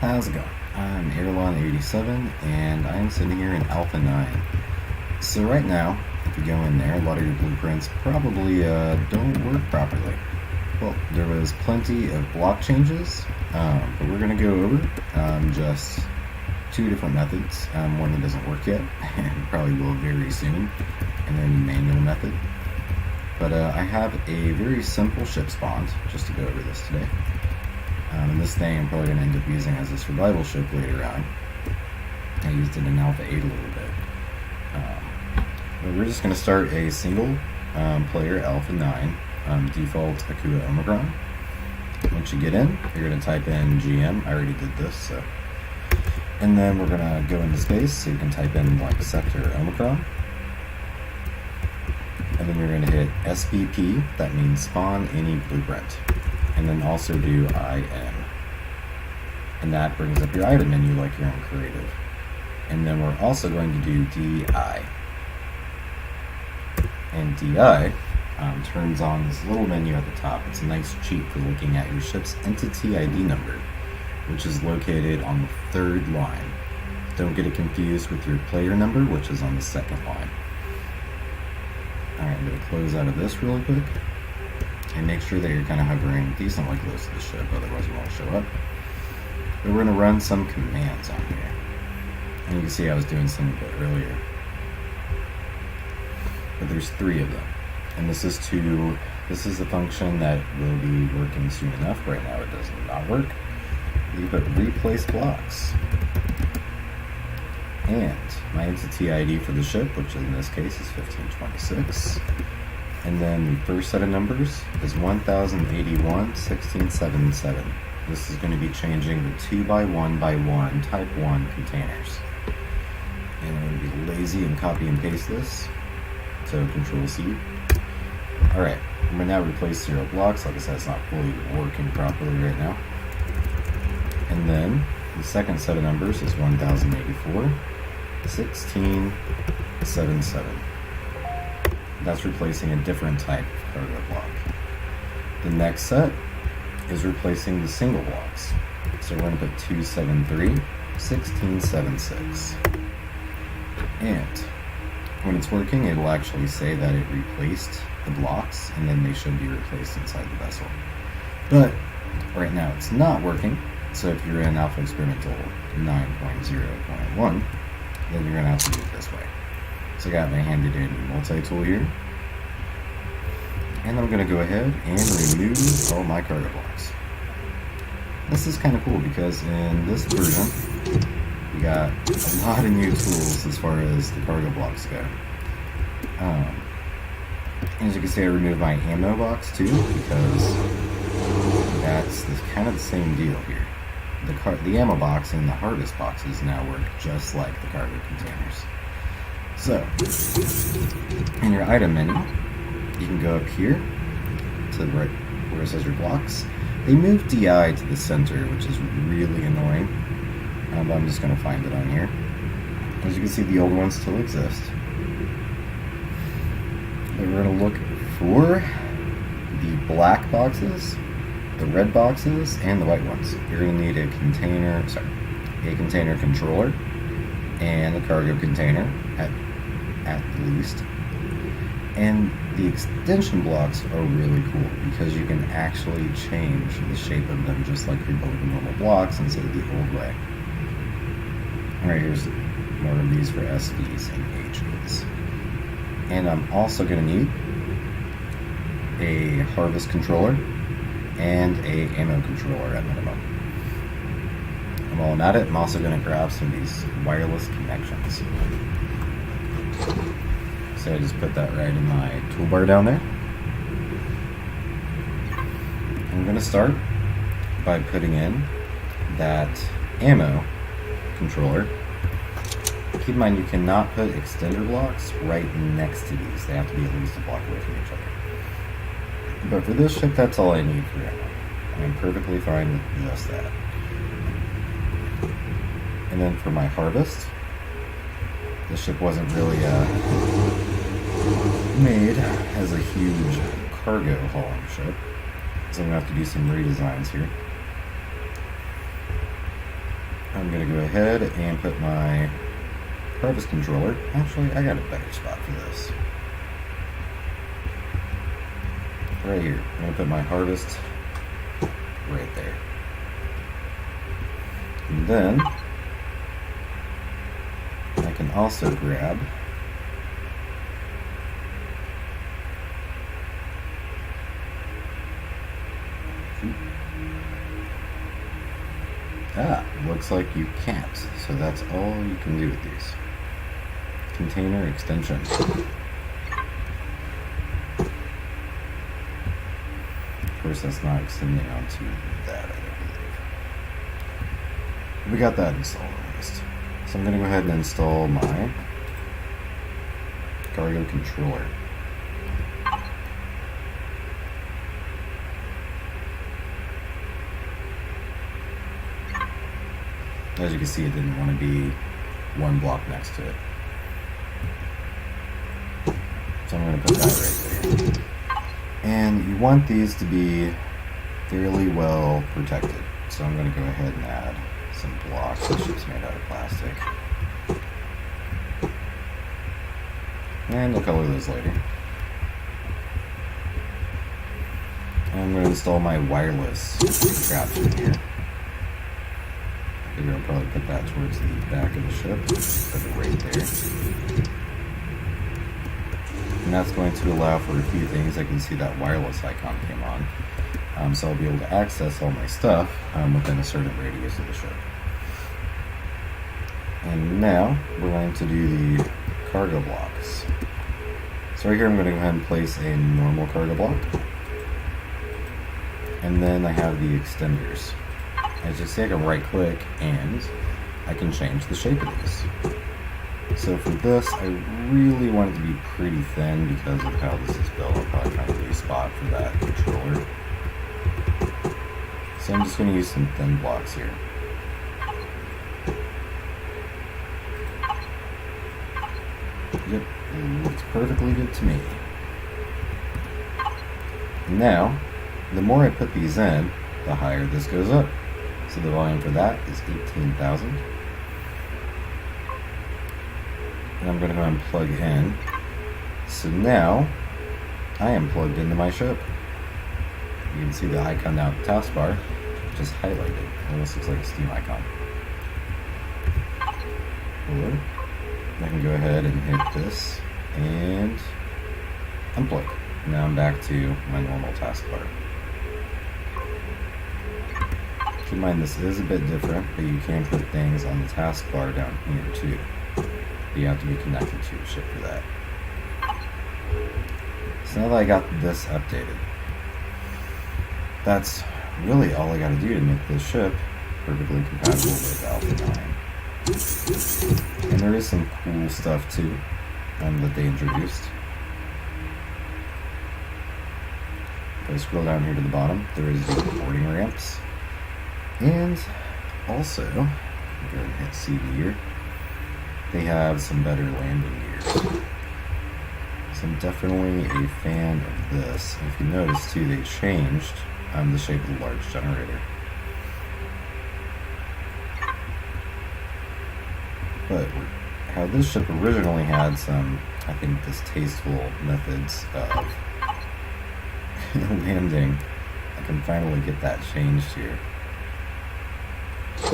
How's it going? I'm Airlon87 and I'm sitting here in Alpha 9. So right now, if you go in there, a lot of your blueprints probably don't work properly. Well, there was plenty of block changes, but we're going to go over just two different methods. One that doesn't work yet, and probably will very soon, and then a manual method. But I have a very simple ship spawn, just to go over this today. And this thing I'm probably going to end up using as a survival ship later on. I used it in Alpha 8 a little bit. But we're just going to start a single player Alpha 9 default Akua Omicron. Once you get in, you're going to type in GM. I already did this, so. And then we're going to go into space, so you can type in like sector Omicron. And then you're going to hit SBP, that means spawn any blueprint. And then also do IN. And that brings up your item menu like you're in creative. And then we're also going to do DI. And DI turns on this little menu at the top. It's a nice cheat for looking at your ship's entity ID number, which is located on the third line. Don't get it confused with your player number, which is on the second line. Alright, I'm going to close out of this really quick. And make sure that you're kind of hovering decently close to the ship, otherwise it won't show up. But we're going to run some commands on here. And you can see I was doing some of it earlier. But there's three of them. And this is the function that will be working soon enough. Right now it does not work. You put Replaceblocks. And my entity ID for the ship, which in this case is 1526. And then the first set of numbers is 1081 1677. This is going to be changing the 2x1x1 type 1 containers. And I'm going to be lazy and copy and paste this. So Control C. Alright, I'm going to now replace 0 blocks. Like I said, it's not fully working properly right now. And then the second set of numbers is 1084 1677. That's replacing a different type of cargo block. The next set is replacing the single blocks. So we're going to put 273, 1676. And when it's working, it will actually say that it replaced the blocks, and then they should be replaced inside the vessel. But right now it's not working, so if you're in Alpha Experimental 9.0.1, then you're going to have to do it this way. So I got my handy dandy multi-tool here. And I'm going to go ahead and remove all my cargo blocks. This is kind of cool because in this version, we got a lot of new tools as far as the cargo blocks go. As you can see, I removed my ammo box too because that's kind of the same deal here. The ammo box and the harvest boxes now work just like the cargo containers. So, in your item menu, you can go up here to the right where it says your blocks. They moved DI to the center, which is really annoying. But I'm just going to find it on here. As you can see, the old ones still exist. But we're going to look for the black boxes, the red boxes, and the white ones. You're going to need a container controller and a cargo container at the least. And the extension blocks are really cool because you can actually change the shape of them just like you're building normal blocks instead of the old way. Alright, here's more of these for SVs and HVs. And I'm also going to need a harvest controller and a ammo controller at minimum. And while I'm at it, I'm also going to grab some of these wireless connections. So I just put that right in my toolbar down there. I'm going to start by putting in that ammo controller. Keep in mind you cannot put extender blocks right next to these. They have to be at least a block away from each other. But for this ship, that's all I need for right now. I'm perfectly fine with just that. And then for my harvest, this ship wasn't really made as a huge cargo hauling ship, so I'm going to have to do some redesigns here. I'm going to go ahead and put my harvest controller. Actually, I got a better spot for this. Right here. I'm going to put my harvest right there. And then I can also grab looks like you can't. So that's all you can do with these. Container extension. Of course, that's not extending onto that, I don't believe. We got that installed at least. So I'm going to go ahead and install my cargo controller. As you can see, it didn't want to be one block next to it. So I'm going to put that right there. And you want these to be fairly well protected. So I'm going to go ahead and add some blocks. This ship's made out of plastic. And I'll color those later. And I'm going to install my wireless contraption here. I figure I'll probably put that towards the back of the ship. Put it right there. And that's going to allow for a few things. I can see that wireless icon came on. So I'll be able to access all my stuff within a certain radius of the ship. And now we're going to do the cargo blocks. So right here I'm going to go ahead and place a normal cargo block. And then I have the extenders. As you see, I can right click and I can change the shape of these. So for this, I really want it to be pretty thin because of how this is built. I'll probably find a new spot for that controller. So I'm just going to use some thin blocks here. Yep, it looks perfectly good to me. Now, the more I put these in, the higher this goes up. So the volume for that is 18,000. And I'm going to go and plug in. So now, I am plugged into my ship. You can see the icon now at the taskbar, just highlighted. It almost looks like a Steam icon. Or I can go ahead and hit this and unplug. Now I'm back to my normal taskbar. Keep in mind this is a bit different, but you can put things on the taskbar down here too. But you have to be connected to the ship for that. So now that I got this updated, that's really all I got to do to make this ship perfectly compatible with Alpha 9. And there is some cool stuff too that they introduced. If I scroll down here to the bottom, there is the boarding ramps. And also, go ahead and hit CV here, they have some better landing gears. So I'm definitely a fan of this. If you notice too, they changed the shape of the large generator. But how this ship originally had some, I think, distasteful methods of landing, I can finally get that changed here. So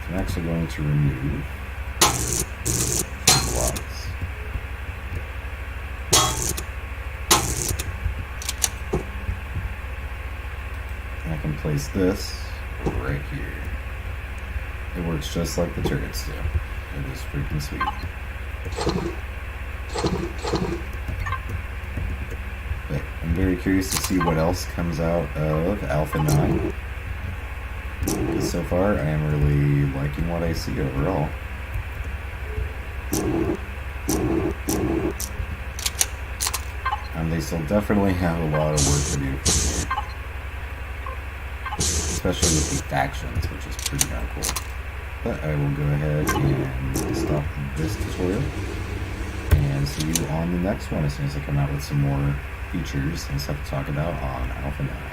I'm actually going to remove blocks. And I can place this right here. It works just like the turrets do. It is freaking sweet. But I'm very curious to see what else comes out of Alpha 9. Because so far, I am really liking what I see overall. And they still definitely have a lot of work to do for me. Especially with the factions, which is pretty darn cool. But I will go ahead and stop this tutorial and see you on the next one as soon as I come out with some more features and stuff to talk about on Alpha 9.